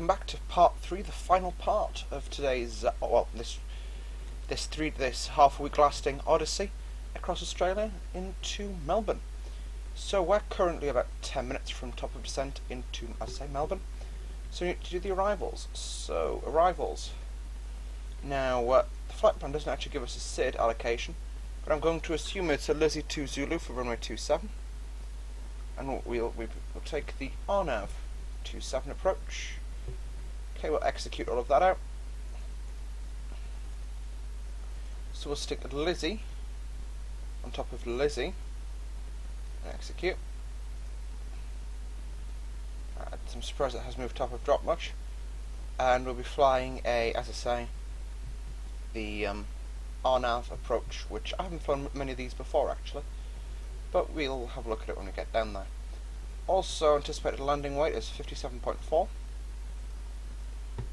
welcome back to part 3, the final part of today's, this half a week lasting odyssey across Australia into Melbourne. So we're currently about 10 minutes from top of descent into, as I say, Melbourne. So we need to do the arrivals. So, arrivals. Now, the flight plan doesn't actually give us a SID allocation, but I'm going to assume it's a Lizzie 2 Zulu for runway 27. And we'll take the RNAV 27 approach. Okay, we'll execute all of that out. So we'll stick Lizzie on top of Lizzie and execute. I'm surprised it hasn't moved top of drop much. And we'll be flying as I say, the RNAV approach, which I haven't flown many of these before actually, but we'll have a look at it when we get down there. Also, anticipated landing weight is 57.4,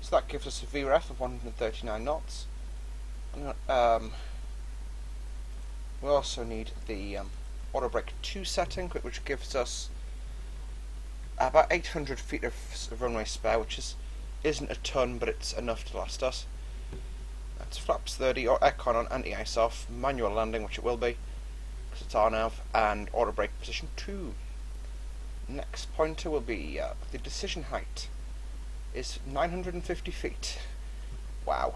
so that gives us a VREF of 139 knots. We also need the auto brake 2 setting, which gives us about 800 feet of runway spare, which isn't a ton, but it's enough to last us. That's flaps 30 or aircon on, anti-ice off, manual landing, which it will be because it's RNAV, and auto brake position 2. Next pointer will be the decision height is 950 feet. Wow.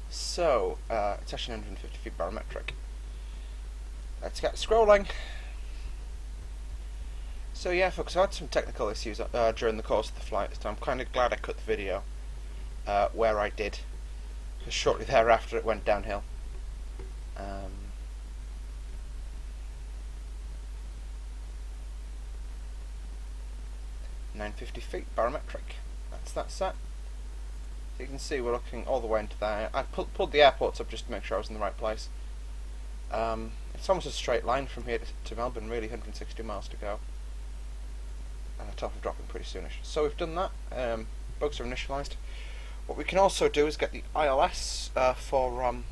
So, it's actually 950 feet barometric. Let's get scrolling. So yeah folks, I had some technical issues during the course of the flight, so I'm kind of glad I cut the video where I did, because shortly thereafter it went downhill. 950 feet barometric. That's that set. So you can see we're looking all the way into there. I pulled the airports up just to make sure I was in the right place. It's almost a straight line from here to Melbourne, really, 160 miles to go. Top of dropping pretty soonish. So we've done that. Bugs are initialised. What we can also do is get the ILS for and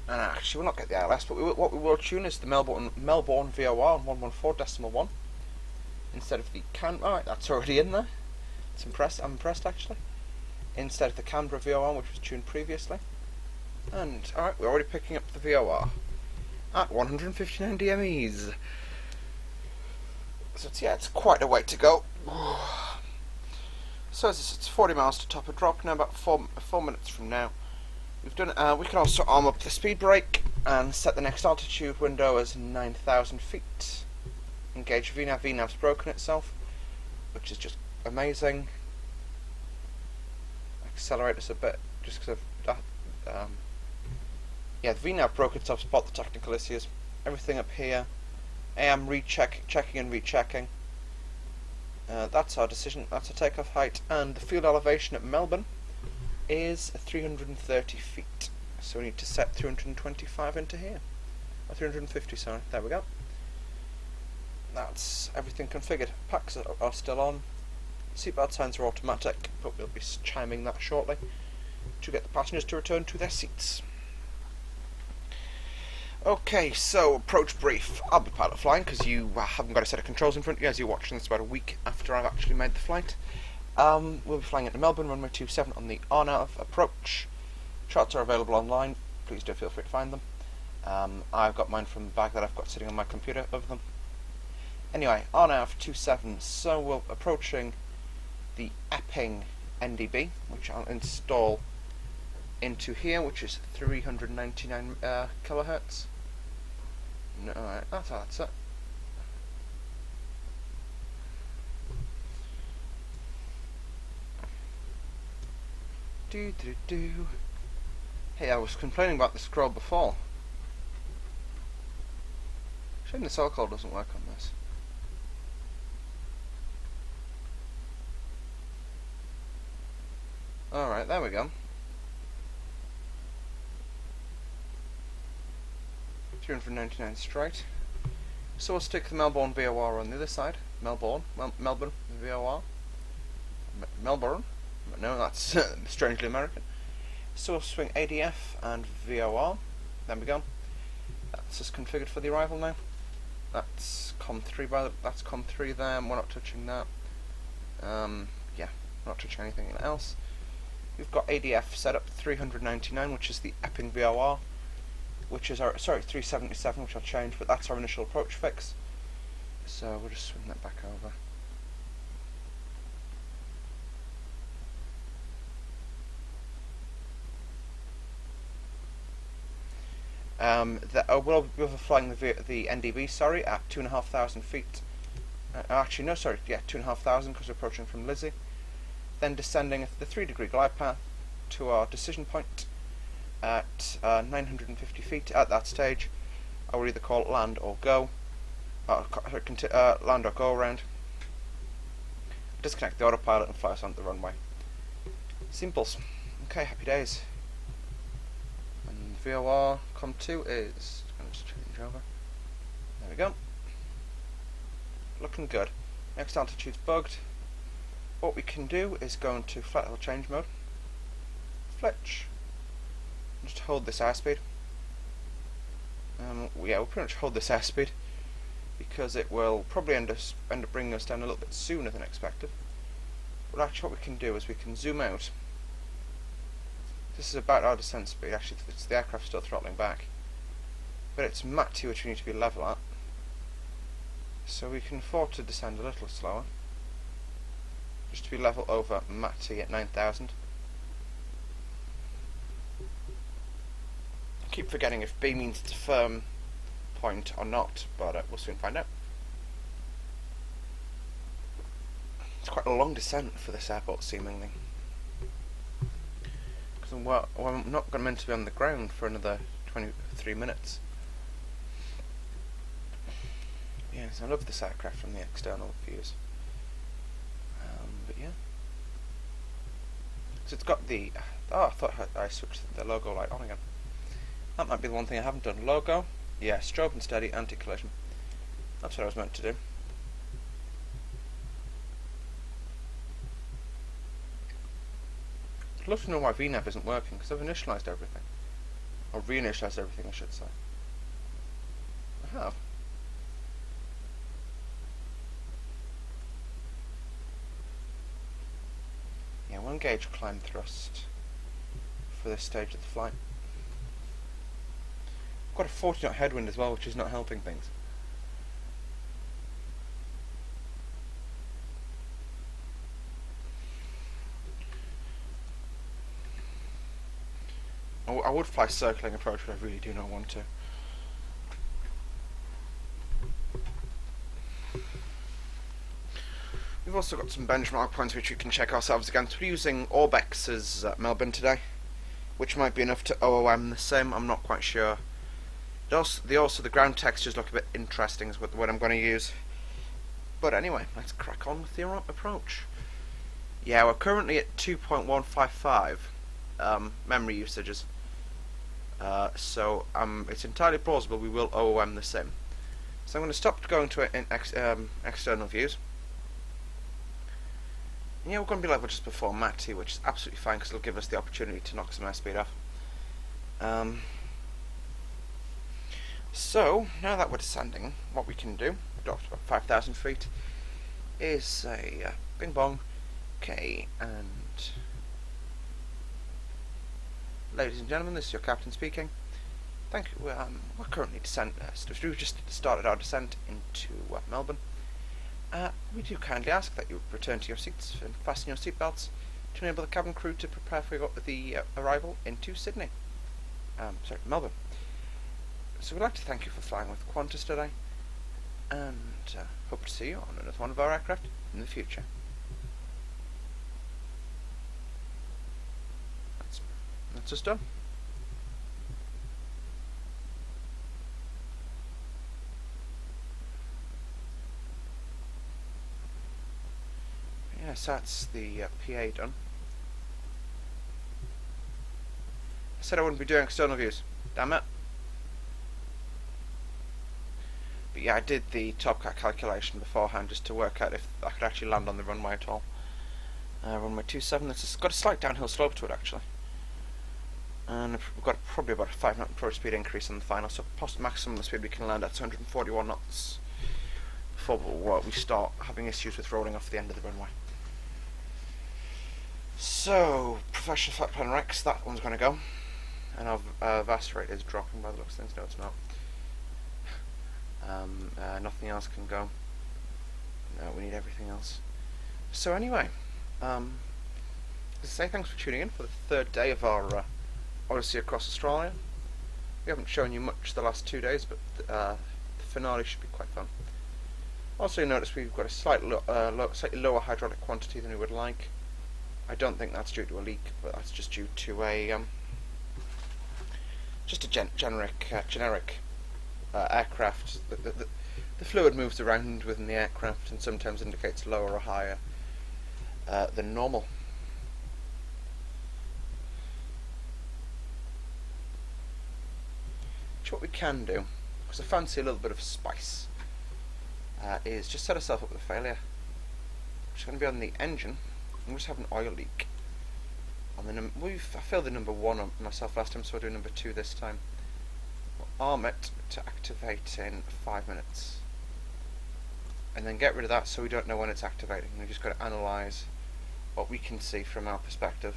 actually we'll not get the ILS, but what we will tune is the Melbourne VOR on 114.1 instead of the Alright, that's already in there. I'm impressed actually. Instead of the Canberra VOR, which was tuned previously. And alright, we're already picking up the VOR at 159 DMEs. So it's quite a way to go. So it's 40 miles to top of drop now, about 4 minutes from now. We've done. We can also arm up the speed brake and set the next altitude window as 9,000 feet. Engage VNAV. VNAV's broken itself, which is just amazing. Accelerate us a bit, just because of that. Yeah, the VNAV broke itself. Spot the technical issues. Everything up here. AM checking and rechecking. That's our decision. That's our takeoff height, and the field elevation at Melbourne is 330 feet. So we need to set 325 into here, or 350. Sorry, there we go. That's everything configured. Packs are still on. Seatbelt signs are automatic, but we'll be chiming that shortly to get the passengers to return to their seats. Okay, so approach brief. I'll be pilot flying because you haven't got a set of controls in front of you as you're watching this about a week after I've actually made the flight. We'll be flying into Melbourne, runway 27 on the RNAV approach. Charts are available online, please do feel free to find them. I've got mine from the bag that I've got sitting on my computer over them. Anyway, RNAV 27, so we're approaching the Epping NDB, which I'll install into here, which is 399 kilohertz. No, alright, that's it. Hey, I was complaining about the scroll before. Shame the cell call doesn't work on this. Alright, there we go. 399 straight. So we'll stick the Melbourne VOR on the other side. Melbourne VOR. Melbourne? No, that's strangely American. So we'll swing ADF and VOR. There we go. That's just configured for the arrival now. That's COM3 that's COM3 there, we're not touching that. Yeah, not touching anything else. We've got ADF set up 399, which is the Epping VOR, which is our, sorry, 377, which I'll change, but that's our initial approach fix. So we'll just swing that back over. We'll be flying the NDB, sorry, at 2,500 feet. Actually, no, sorry, yeah, 2,500 because we're approaching from Lizzie. Then descending the 3-degree glide path to our decision point at 950 feet. At that stage, I will either call land or go. Land or go around. Disconnect the autopilot and fly us onto the runway. Simples. Okay, happy days. And VOR COM2 is going to change over. There we go. Looking good. Next altitude's bugged. What we can do is go into flight level change mode. Fletch. Just hold this airspeed. Yeah, we'll pretty much hold this airspeed because it will probably end up bringing us down a little bit sooner than expected. But actually what we can do is we can zoom out. This is about our descent speed. Actually, it's the aircraft still throttling back. But it's Mach 2 which we need to be level at. So we can afford to descend a little slower. Just to be level over Mach T at 9,000. I keep forgetting if B means it's a firm point or not, but we'll soon find out. It's quite a long descent for this airport, seemingly. Because I'm not meant to be on the ground for another 23 minutes. Yes, I love this aircraft from the external views. But yeah. So it's got the... Oh, I thought I switched the logo light on again. That might be the one thing I haven't done. Logo. Yeah, strobe and steady, anti-collision. That's what I was meant to do. I'd love to know why VNAV isn't working, because I've initialised everything. Or reinitialised everything, I should say. I have. Yeah, 1 gauge climb thrust for this stage of the flight. I've got a 40 knot headwind as well, which is not helping things. I would fly circling approach, but I really do not want to. We've also got some benchmark points which we can check ourselves against. We're using Orbex's Melbourne today, which might be enough to OOM the sim, I'm not quite sure. The ground textures look a bit interesting is what I'm going to use. But anyway, let's crack on with the approach. Yeah, we're currently at 2.155 memory usages. So it's entirely plausible we will OOM the sim. So I'm going to stop going to external views. Yeah, we're going to be level just before Mach T, which is absolutely fine because it'll give us the opportunity to knock some airspeed off. So, now that we're descending, what we can do, dropped about 5,000 feet, is say, bing bong, okay, and ladies and gentlemen, this is your captain speaking. Thank you, we're currently we've just started our descent into Melbourne. We do kindly ask that you return to your seats and fasten your seatbelts to enable the cabin crew to prepare for the arrival into Sydney. Melbourne. So we'd like to thank you for flying with Qantas today, and hope to see you on another one of our aircraft in the future. That's us done. Yes, that's the PA done. I said I wouldn't be doing external views. Damn it. But yeah, I did the top cut calculation beforehand just to work out if I could actually land on the runway at all. Runway 27, it's got a slight downhill slope to it actually. And we've got probably about a 5 knot approach speed increase on the final, so maximum speed we can land at 141 knots before we start having issues with rolling off the end of the runway. So, Professional Flight Plan Rex, that one's going to go. And our VAS rate is dropping by the looks of things. No, it's not. Nothing else can go. No, we need everything else. So anyway, as I say, thanks for tuning in for the third day of our Odyssey across Australia. We haven't shown you much the last 2 days, but the finale should be quite fun. Also, you notice we've got a slightly lower hydraulic quantity than we would like. I don't think that's due to a leak, but that's just due to a generic aircraft. The fluid moves around within the aircraft and sometimes indicates lower or higher than normal. Which what we can do, because I fancy a little bit of spice, is just set ourselves up with a failure. Which is going to be on the engine. We just have an oil leak. I failed the number 1 on myself last time, so I'll do number 2 this time. We'll arm it to activate in 5 minutes. And then get rid of that so we don't know when it's activating. We've just got to analyse what we can see from our perspective.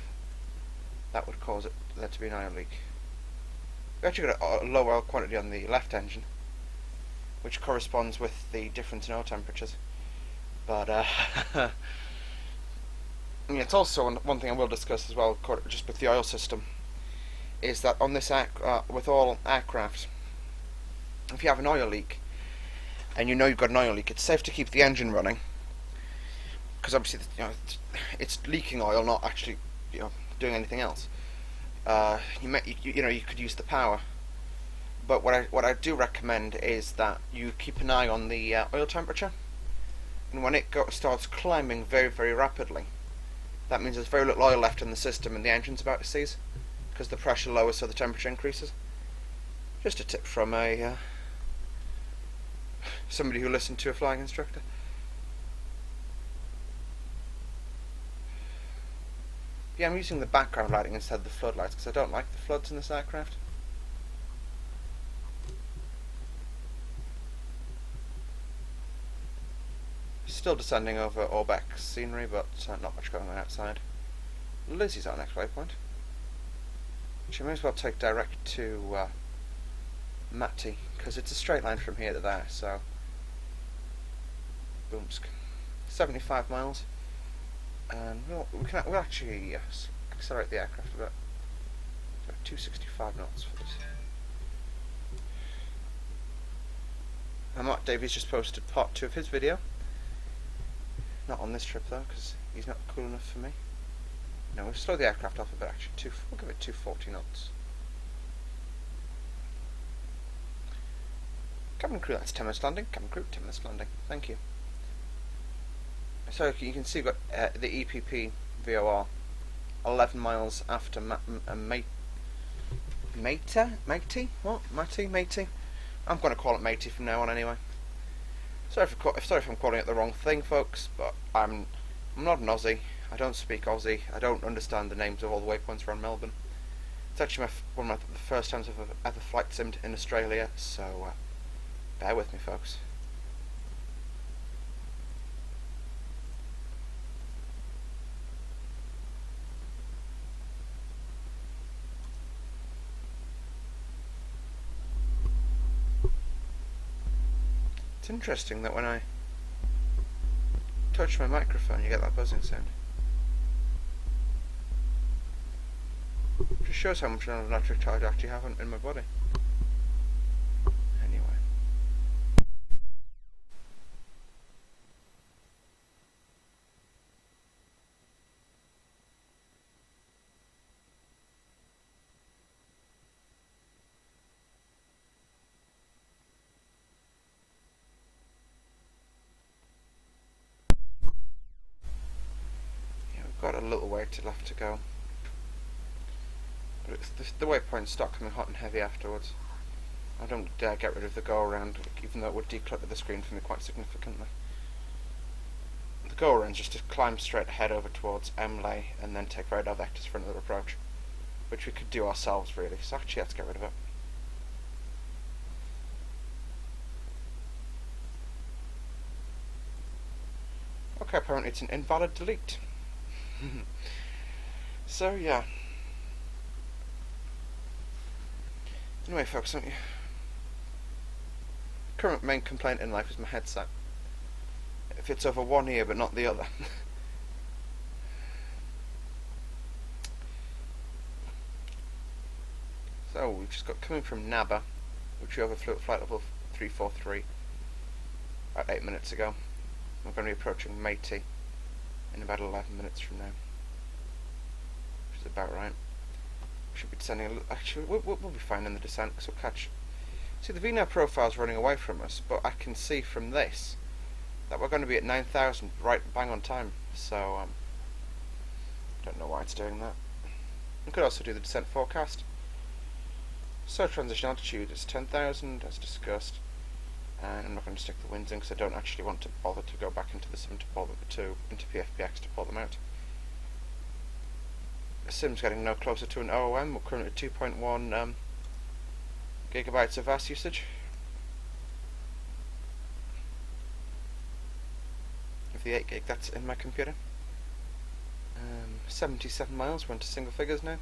That would cause there to be an oil leak. We actually got a low oil quantity on the left engine, which corresponds with the difference in oil temperatures. But it's also one thing I will discuss as well, just with the oil system, is that on this with all aircraft, if you have an oil leak and you know you've got an oil leak, it's safe to keep the engine running, because obviously it's leaking oil, not actually doing anything else. You could use the power, but what I do recommend is that you keep an eye on the oil temperature, and when it starts climbing very, very rapidly, that means there's very little oil left in the system and the engine's about to seize, because the pressure lowers so the temperature increases. Just a tip from somebody who listened to a flying instructor. Yeah, I'm using the background lighting instead of the floodlights because I don't like the floods in this aircraft. Still descending over Orbeck scenery, but not much going on outside. Lizzie's our next waypoint. She may as well take direct to Matty, because it's a straight line from here to there, so boomsk. 75 miles, and we'll actually accelerate the aircraft a bit. 265 knots for this. And Mark Davies just posted part 2 of his video. Not on this trip though, because he's not cool enough for me. No, we'll slow the aircraft off a bit actually. We'll give it 240 knots. Cabin crew, that's 10 minutes landing. Cabin crew, 10 minutes landing. Thank you. So you can see we've got the EPP VOR 11 miles after Matey? What? Matey? I'm going to call it Matey from now on anyway. Sorry if I'm calling it the wrong thing, folks, but I'm not an Aussie. I don't speak Aussie. I don't understand the names of all the waypoints around Melbourne. It's actually one of the first times I've ever flight simmed in Australia, so bear with me, folks. It's interesting that when I touch my microphone you get that buzzing sound. Just shows how much electric charge I actually have in my body. Anyway. Got a little way left to go, but the waypoints start coming hot and heavy afterwards. I don't dare get rid of the go around, even though it would declutter the screen for me quite significantly. The go around is just to climb straight ahead over towards Emley and then take radar vectors for another approach, which we could do ourselves really, so actually let's get rid of it. Okay, apparently it's an invalid delete. So yeah. Anyway, folks, current main complaint in life is my headset. It fits over one ear but not the other. So we've just got coming from Naba, which we overflew at flight level 343 about 8 minutes ago. We're going to be approaching Matey in about 11 minutes from now, which is about right. We should be descending a little. Actually, we'll be fine in the descent because we'll catch. See, the VNAV profile's running away from us, but I can see from this that we're going to be at 9,000 right bang on time. So don't know why it's doing that. We could also do the descent forecast. So transition altitude is 10,000 as discussed, and I'm not going to stick the winds in because I don't actually want to bother to go back into the sim into PFBX to pull them out. The sim's getting no closer to an OOM. We're currently at 2.1 gigabytes of VAS usage. Of the 8 gig that's in my computer. 77 miles, we're into single figures now.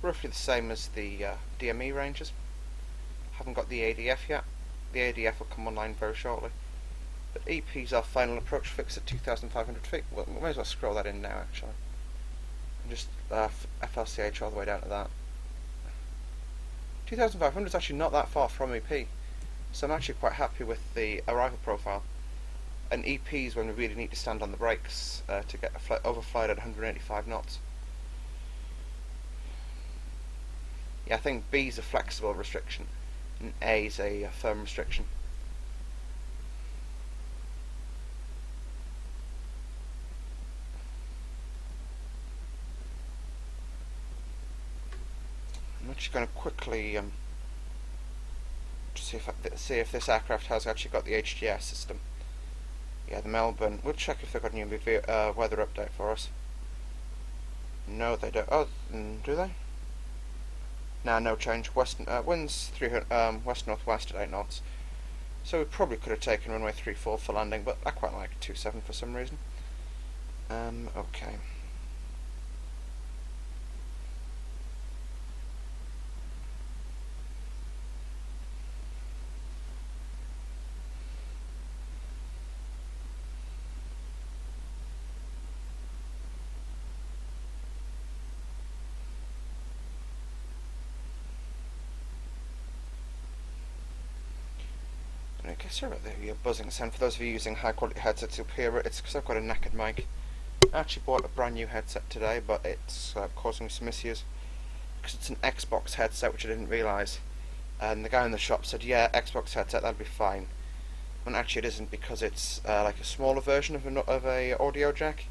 Roughly the same as the DME ranges. Haven't got the ADF yet. The ADF will come online very shortly. But EP's our final approach fix at 2,500 feet. Well, we may as well scroll that in now actually. And just FLCH all the way down to that. 2,500 is actually not that far from EP. So I'm actually quite happy with the arrival profile. And EP's when we really need to stand on the brakes to get a overflight at 185 knots. Yeah, I think B is a flexible restriction, and A is a firm restriction. I'm actually going to quickly see if this aircraft has actually got the HGS system. Yeah, the Melbourne. We'll check if they've got a new weather update for us. No, they don't. Oh, do they? Now no change. Winds 300 west-northwest at 8 knots. So we probably could have taken runway 34 for landing, but I quite like 27 for some reason. Okay. Okay, sorry about the buzzing sound. For those of you using high quality headsets, you'll hear it. It's because I've got a knackered mic. I actually bought a brand new headset today, but it's causing me some issues because it's an Xbox headset, which I didn't realise. And the guy in the shop said, "Yeah, Xbox headset, that'll be fine." When actually it isn't, because it's like a smaller version of a audio jack.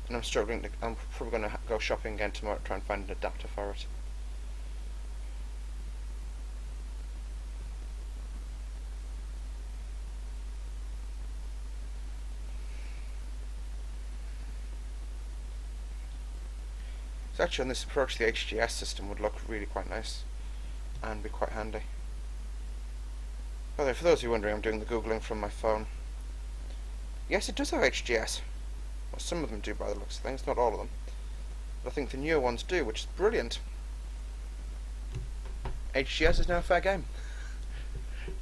And I'm struggling. I'm probably going to go shopping again tomorrow to try and find an adapter for it. So actually on this approach the HGS system would look really quite nice and be quite handy. By the way, for those of you wondering, I'm doing the Googling from my phone. Yes, it does have HGS. Well, some of them do by the looks of things, not all of them. But I think the newer ones do, which is brilliant. HGS is now a fair game.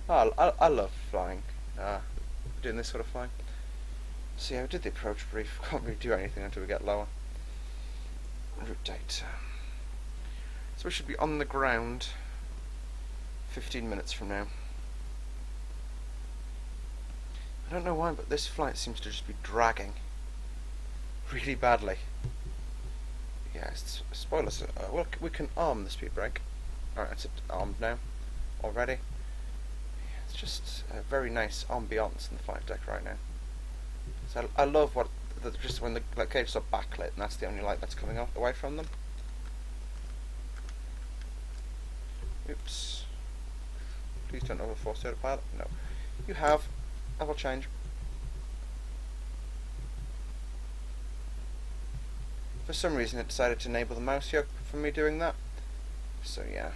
Oh, I love flying. Doing this sort of flying. So yeah, we did the approach brief. Can't really do anything until we get lower. Route date. So we should be on the ground 15 minutes from now. I don't know why, but this flight seems to just be dragging really badly. Yeah, spoilers. Well, we can arm the speed brake. Alright, it's armed now already. Yeah, it's just a very nice ambiance in the flight deck right now. So I love what just when the cages are backlit and that's the only light that's coming away from them. Oops. Please don't overforce autopilot. No. You have. I will change. For some reason it decided to enable the mouse yoke for me doing that. So yeah.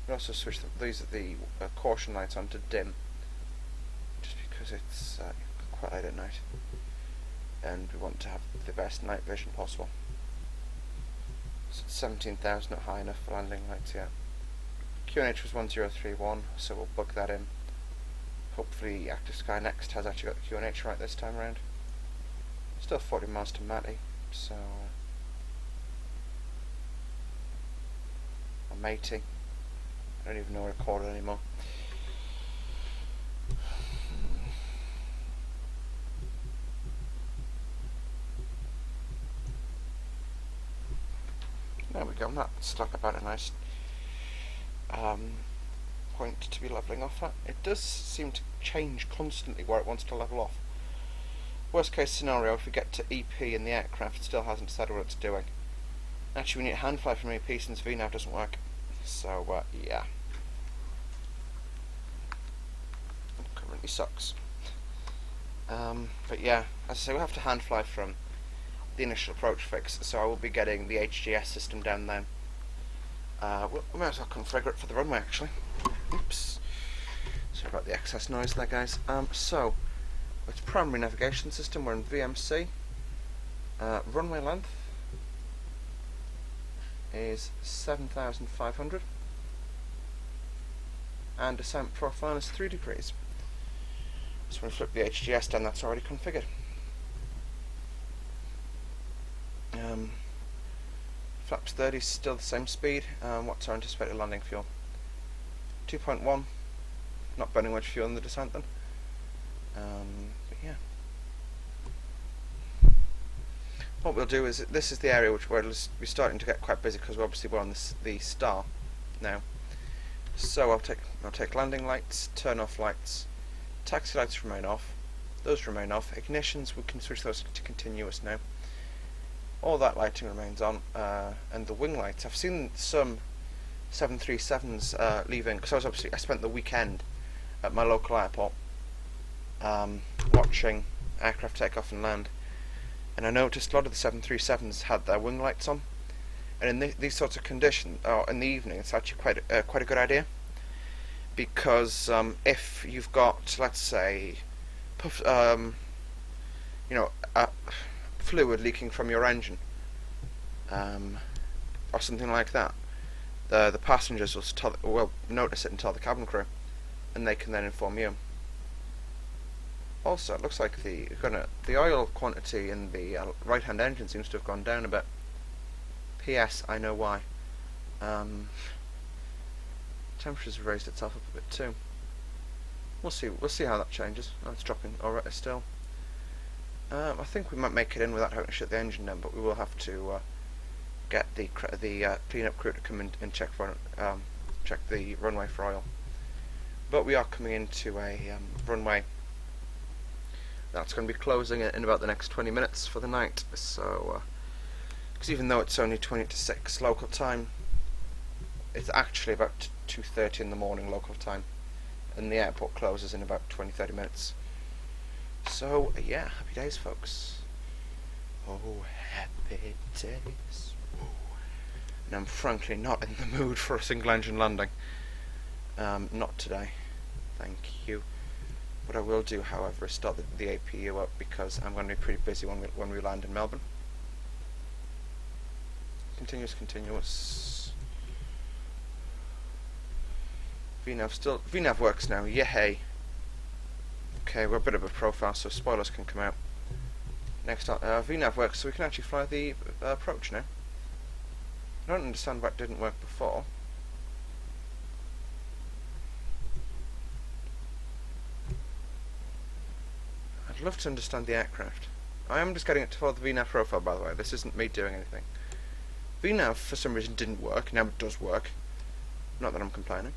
We also switch these are the caution lights on to dim. Just because it's quite late at night, and we want to have the best night vision possible. So 17,000 not high enough for landing lights yet. QNH was 1031, so we'll book that in. Hopefully Active Sky Next has actually got the QNH right this time around. Still 40 miles to Matty, so or matey. I don't even know what to call it anymore. There we go, that's like about a nice point to be levelling off at. It does seem to change constantly where it wants to level off. Worst case scenario, if we get to EP and the aircraft still hasn't decided what it's doing. Actually, we need a hand fly from EP since VNAV doesn't work. So, yeah. It currently sucks. But yeah, as I say, we'll have to hand fly from the initial approach fix, so I will be getting the HGS system down then. We might as well configure it for the runway, actually. Oops. Sorry about the excess noise there, guys. So, it's primary navigation system, we're in VMC. Runway length is 7,500. And descent profile is 3 degrees. So when we flip the HGS down, that's already configured. Flaps 30 is still the same speed. What's our anticipated landing fuel? 2.1. Not burning much fuel in the descent then. But yeah. What we'll do is, this is the area where we're starting to get quite busy because we're on the star now. So I'll take landing lights, turn off lights, taxi lights remain off, those remain off, ignitions we can switch those to continuous now. All that lighting remains on, and the wing lights. I've seen some 737s leaving, because I spent the weekend at my local airport watching aircraft take off and land, and I noticed a lot of the 737s had their wing lights on, and in these sorts of conditions, in the evening, it's actually quite a good idea, because if you've got, let's say, fluid leaking from your engine, or something like that, the passengers will notice it and tell the cabin crew, and they can then inform you. Also, it looks like the oil quantity in the right-hand engine seems to have gone down a bit. P.S. I know why. Temperature's raised itself up a bit too. We'll see how that changes. It's dropping already still. I think we might make it in without having to shut the engine down, but we will have to get the cleanup crew to come in and check the runway for oil. But we are coming into a runway that's going to be closing in about the next 20 minutes for the night. So, because even though it's only 20 to 6 local time, it's actually about 2:30 in the morning local time, and the airport closes in about 20-30 minutes. So, yeah, happy days, folks. Oh, happy days. Ooh. And I'm frankly not in the mood for a single engine landing. Not today. Thank you. What I will do, however, is start the APU up, because I'm going to be pretty busy when we land in Melbourne. Continuous. VNAV works now. Yay! Okay, we're a bit of a profile, so spoilers can come out. Next up, VNAV works, so we can actually fly the approach now. I don't understand why it didn't work before. I'd love to understand the aircraft. I am just getting it to follow the VNAV profile, by the way. This isn't me doing anything. VNAV, for some reason, didn't work. Now it does work. Not that I'm complaining.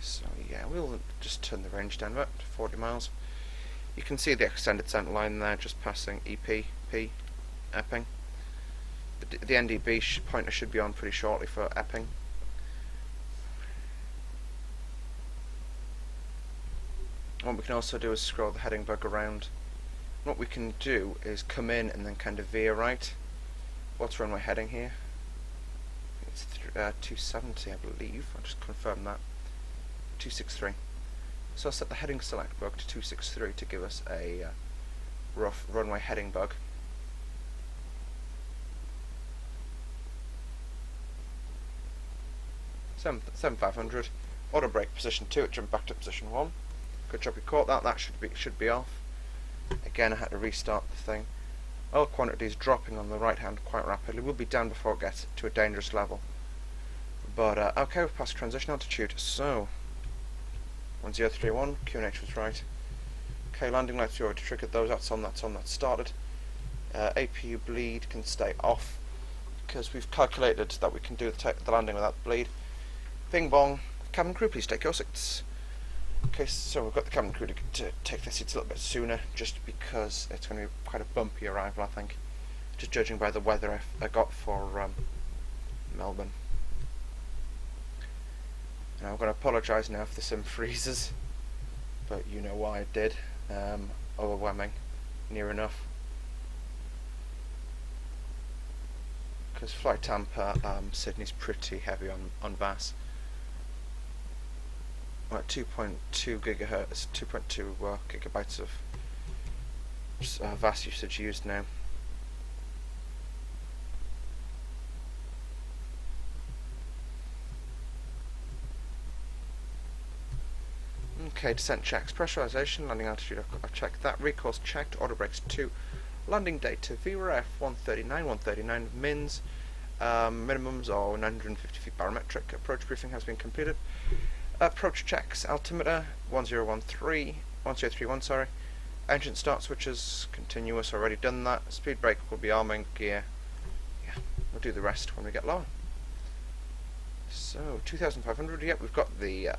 So yeah, we'll just turn the range down about to 40 miles. You can see the extended centre line there, just passing EP, P, Epping. The NDB pointer should be on pretty shortly for Epping. What we can also do is scroll the heading bug around. What we can do is come in and then kind of veer right. What's runway heading here? It's 270, I believe. I'll just confirm that. 263. So I'll set the heading select bug to 263 to give us a rough runway heading bug. Seven 500. Auto brake position 2. It jumped back to position 1. Good job you caught that. That should be off. Again, I had to restart the thing. Oil quantity is dropping on the right hand quite rapidly. We'll be down before it gets to a dangerous level. But okay, we've passed transition altitude. So 1031. QNH was right. Okay, landing lights, we already triggered those. That's on. That's started. APU bleed can stay off because we've calculated that we can do the landing without bleed. Bing bong. Cabin crew, please take your seats. Okay, so we've got the cabin crew to take their seats a little bit sooner, just because it's going to be quite a bumpy arrival, I think. Just judging by the weather I got for Melbourne. And I'm going to apologise now if the sim freezes, but you know why it did. Overwhelming, near enough. Because flight Tampa, Sydney's pretty heavy on VAS. We're at 2.2 gigahertz, 2.2 gigabytes of VAS usage used now. Okay, descent checks, pressurization, landing altitude, I've checked that, recourse checked, auto brakes 2, landing data, VRF 139, mins, minimums are 950 feet barometric, approach briefing has been completed. Approach checks, altimeter 1031, sorry. Engine start switches, continuous, already done that. Speed brake will be arming gear. Yeah, we'll do the rest when we get lower. So 2500, yep, we've got the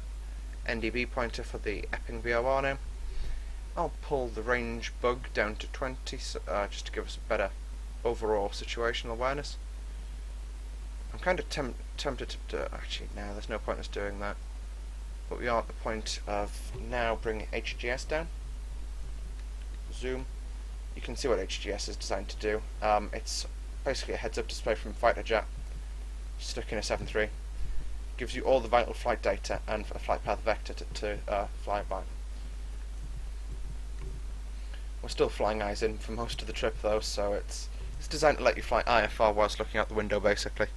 NDB pointer for the Epping VOR now. I'll pull the range bug down to 20, just to give us a better overall situational awareness. I'm kind of tempted to actually, no, there's no point in us doing that. But we are at the point of now bringing HGS down. Zoom. You can see what HGS is designed to do. It's basically a heads-up display from fighter jet, stuck in a 7.3. Gives you all the vital flight data and a flight path vector to fly by. We're still flying eyes in for most of the trip though, so it's designed to let you fly IFR whilst looking out the window basically.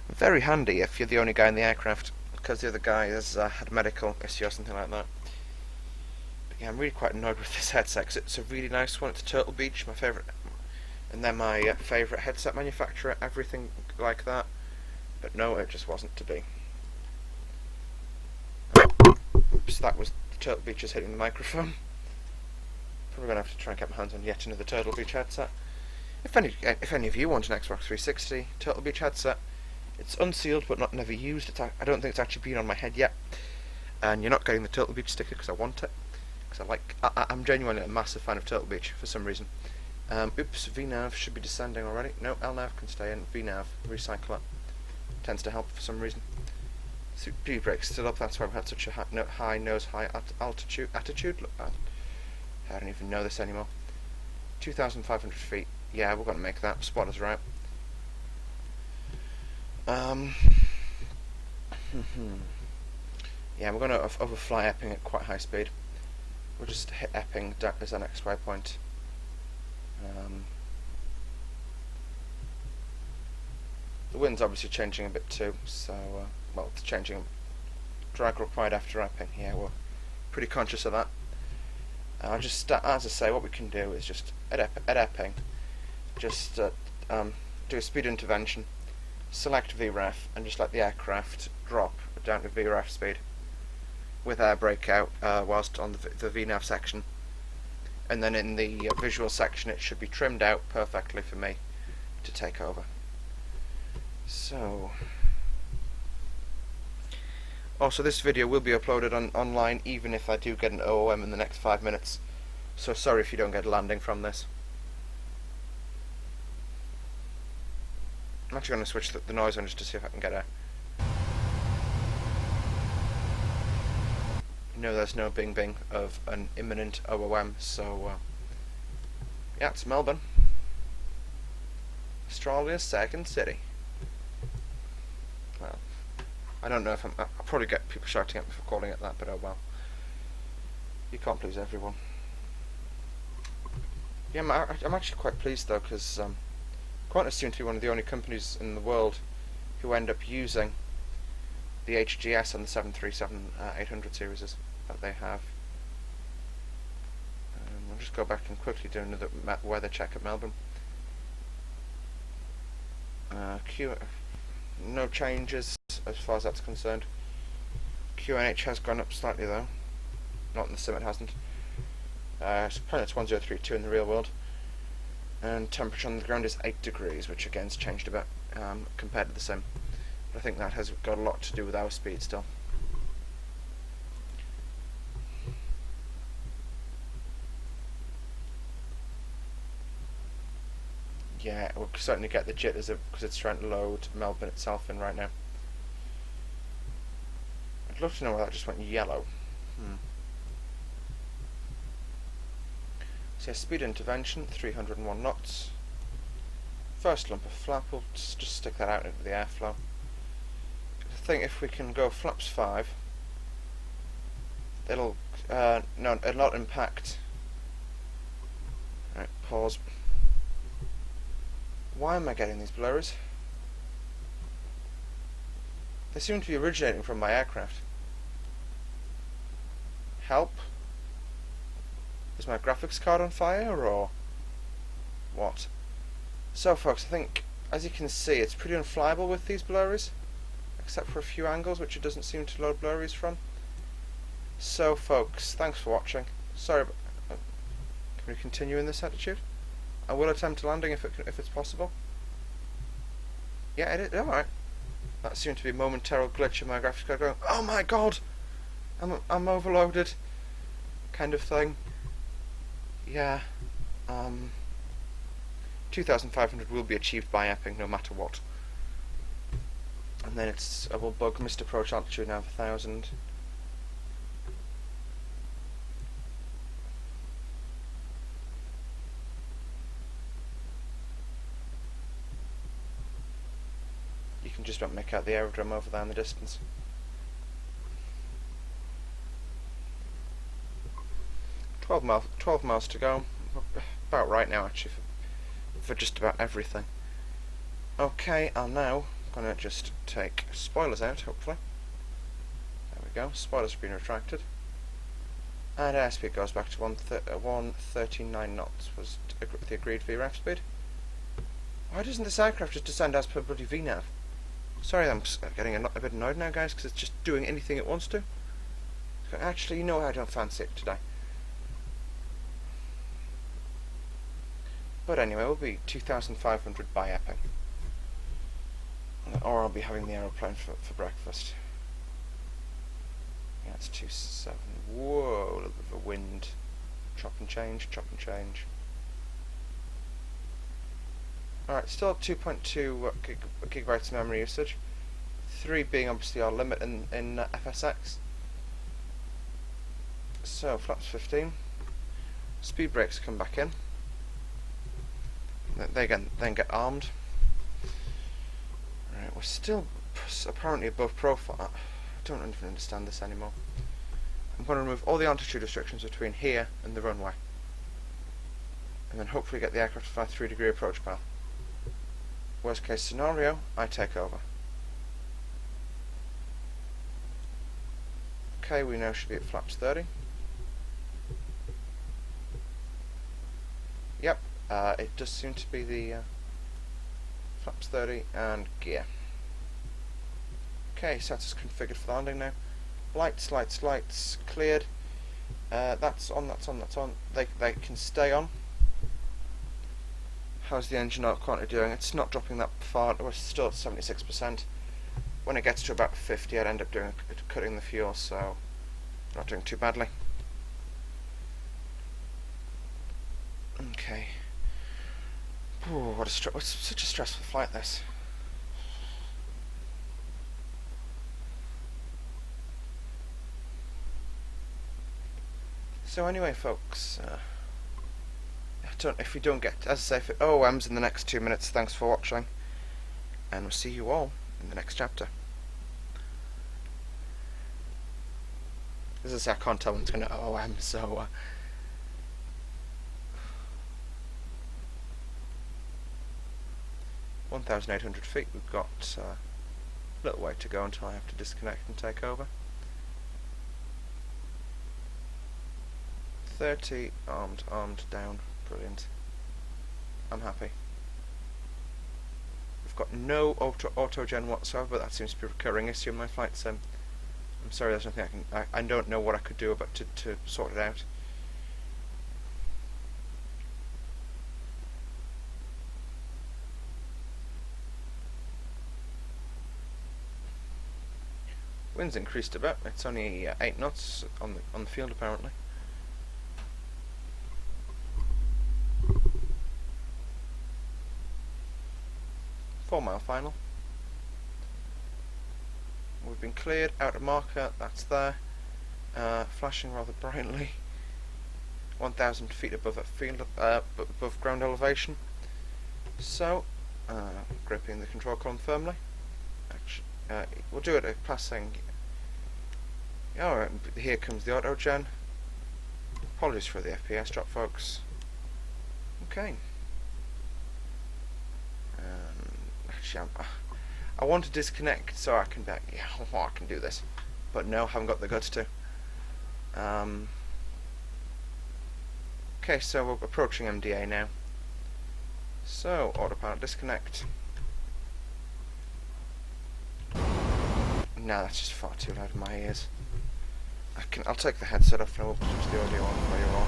Very handy if you're the only guy in the aircraft, because the other guy has had a medical issue or something like that. But yeah, I'm really quite annoyed with this headset because it's a really nice one. It's Turtle Beach, my favourite, and they're my favourite headset manufacturer, everything like that. But no, it just wasn't to be. Oops, that was the Turtle Beach just hitting the microphone. Probably going to have to try and get my hands on yet another Turtle Beach headset. If any of you want an Xbox 360 Turtle Beach headset, it's unsealed but not never used. I don't think it's actually been on my head yet. And you're not getting the Turtle Beach sticker because I want it. Because I'm genuinely a massive fan of Turtle Beach for some reason. Oops, VNav should be descending already. No, LNav can stay in. VNav, recycle it. Tends to help for some reason. Speed brake's still up, that's why we've had such a high nose, high attitude. Look, I don't even know this anymore. 2,500 feet. Yeah, we're going to make that. Spotter's right. Yeah, we're going to overfly Epping at quite high speed. We'll just hit Epping as our next waypoint. The wind's obviously changing a bit too, so, well, it's changing. Drag required after Epping, yeah, we're pretty conscious of that. Just, as I say, what we can do is just, at Epping, just do a speed intervention, select VREF, and just let the aircraft drop down to VREF speed with air brake out whilst on the VNav section. And then in the visual section it should be trimmed out perfectly for me to take over. So, also this video will be uploaded online even if I do get an OOM in the next 5 minutes, so sorry if you don't get a landing from this. I'm actually going to switch the noise on just to see if I can get a... No, there's no bing bing of an imminent OOM, so yeah, it's Melbourne, Australia's second city. Well, I don't know if I'll probably get people shouting at me for calling it that, but oh well. You can't please everyone. Yeah, I'm actually quite pleased though, because Qantas seem to be one of the only companies in the world who end up using the HGS and the 737-800 series that they have. I'll just go back and quickly do another weather check at Melbourne. No changes as far as that's concerned. QNH has gone up slightly though. Not in the sim, it hasn't. Apparently it's 1032 in the real world. And temperature on the ground is 8 degrees, which again's changed a bit compared to the sim. But I think that has got a lot to do with our speed still. Yeah, we'll certainly get the jitters because it's trying to load Melbourne itself in right now. I'd love to know why that just went yellow. So yeah, speed intervention, 301 knots. First lump of flap, we'll just stick that out into the airflow. I think if we can go flaps 5, it'll not impact. Right, pause. Why am I getting these blurs? They seem to be originating from my aircraft. Help? Is my graphics card on fire, or what? So folks, I think, as you can see, it's pretty unflyable with these blurries, except for a few angles which it doesn't seem to load blurries from. So folks, thanks for watching. Sorry, but can we continue in this attitude? I will attempt a landing if it's possible. Yeah, it is. Alright. That seemed to be a momentary glitch in my graphics card going, oh my god! I'm overloaded. Kind of thing. Yeah. 2,500 will be achieved by epping no matter what. And then I will bug missed approach altitude now of 1,000. You can just about make out the aerodrome over there in the distance. Twelve miles to go. About right now, actually, for just about everything. Okay, I'm now gonna just take spoilers out. Hopefully, there we go. Spoilers have been retracted, and airspeed goes back to 139 knots. Was the agreed VREF speed. Why doesn't this aircraft just descend as per bloody VNAV? Sorry, I'm getting a bit annoyed now, guys, because it's just doing anything it wants to. Actually, you know, I don't fancy it today. But anyway, we'll be 2,500 by epping. Or I'll be having the aeroplane for breakfast. Yeah, it's 2.7. Whoa, a little bit of a wind. Chop and change, chop and change. Alright, still 2.2 gigabytes memory usage. 3 being obviously our limit in FSX. So, flaps 15. Speed brakes come back in. They then get armed. Right, we're still apparently above profile. I don't even understand this anymore. I'm going to remove all the altitude restrictions between here and the runway. And then hopefully get the aircraft to fly 3-degree approach path. Worst case scenario, I take over. Okay, we now should be at flaps 30. Yep, it does seem to be the flaps 30 and gear. Okay, sets is configured for the landing now. Lights, lights, lights, cleared. That's on, that's on, that's on. They can stay on. How's the engine currently doing? It's not dropping that far. We're still at 76%. When it gets to about 50, I'd end up cutting the fuel, so not doing too badly. Okay. Ooh, what's such a stressful flight, this. So anyway, folks, if we don't get, as I say, if it OMs in the next 2 minutes, thanks for watching, and we'll see you all in the next chapter. As I say, I can't tell when it's going to OM, so 1,800 feet. We've got a little way to go until I have to disconnect and take over. 30 armed down. Brilliant. I'm happy. We've got no auto-gen whatsoever, but that seems to be a recurring issue in my flights. I'm sorry, there's nothing I don't know what I could do about to sort it out. Wind's increased a bit. It's only 8 knots on the field apparently. Four-mile final. We've been cleared. Outer marker, that's there. Flashing rather brightly. 1,000 feet above that field, above ground elevation. So, gripping the control column firmly. Actually, we'll do it at passing. Alright, here comes the auto-gen. Apologies for the FPS drop, folks. Okay. Actually, I want to disconnect so I can I can do this, but no, I haven't got the guts to. Okay, so we're approaching MDA now. So autopilot disconnect. No, that's just far too loud in my ears. I'll take the headset off and I will switch the audio on for you all.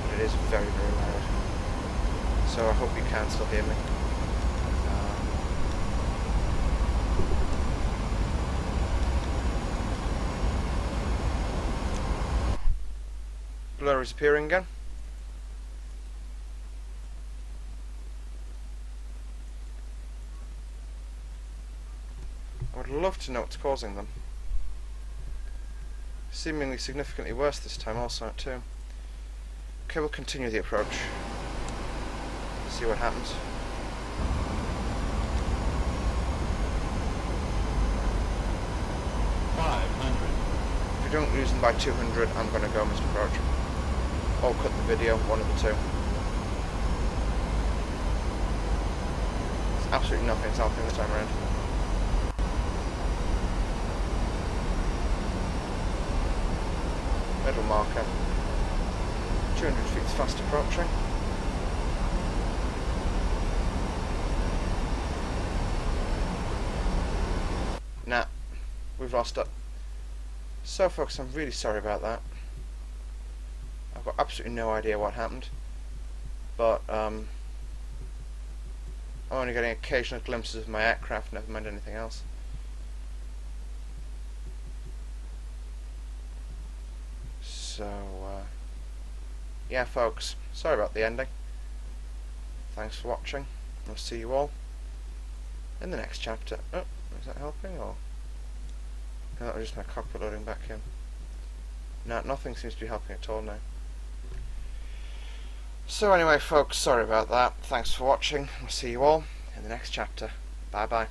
But it is very, very loud. So I hope you can still hear me. Blur is appearing again. I would love to know what's causing them. Seemingly significantly worse this time also too. Okay, we'll continue the approach. See what happens. If you don't lose them by 200, I'm going to go, Mr. Approach. Or cut the video, one of the two. It's absolutely nothing's helping this time around. Middle marker. 200 feet fast approaching. Nah, we've lost it. So folks, I'm really sorry about that. I've got absolutely no idea what happened, but I'm only getting occasional glimpses of my aircraft, never mind anything else. So, yeah folks, sorry about the ending. Thanks for watching. I'll see you all in the next chapter. Oh, is that helping, or? No, that was just my cockpit loading back in. No, nothing seems to be helping at all now. So anyway folks, sorry about that. Thanks for watching. I'll see you all in the next chapter. Bye bye.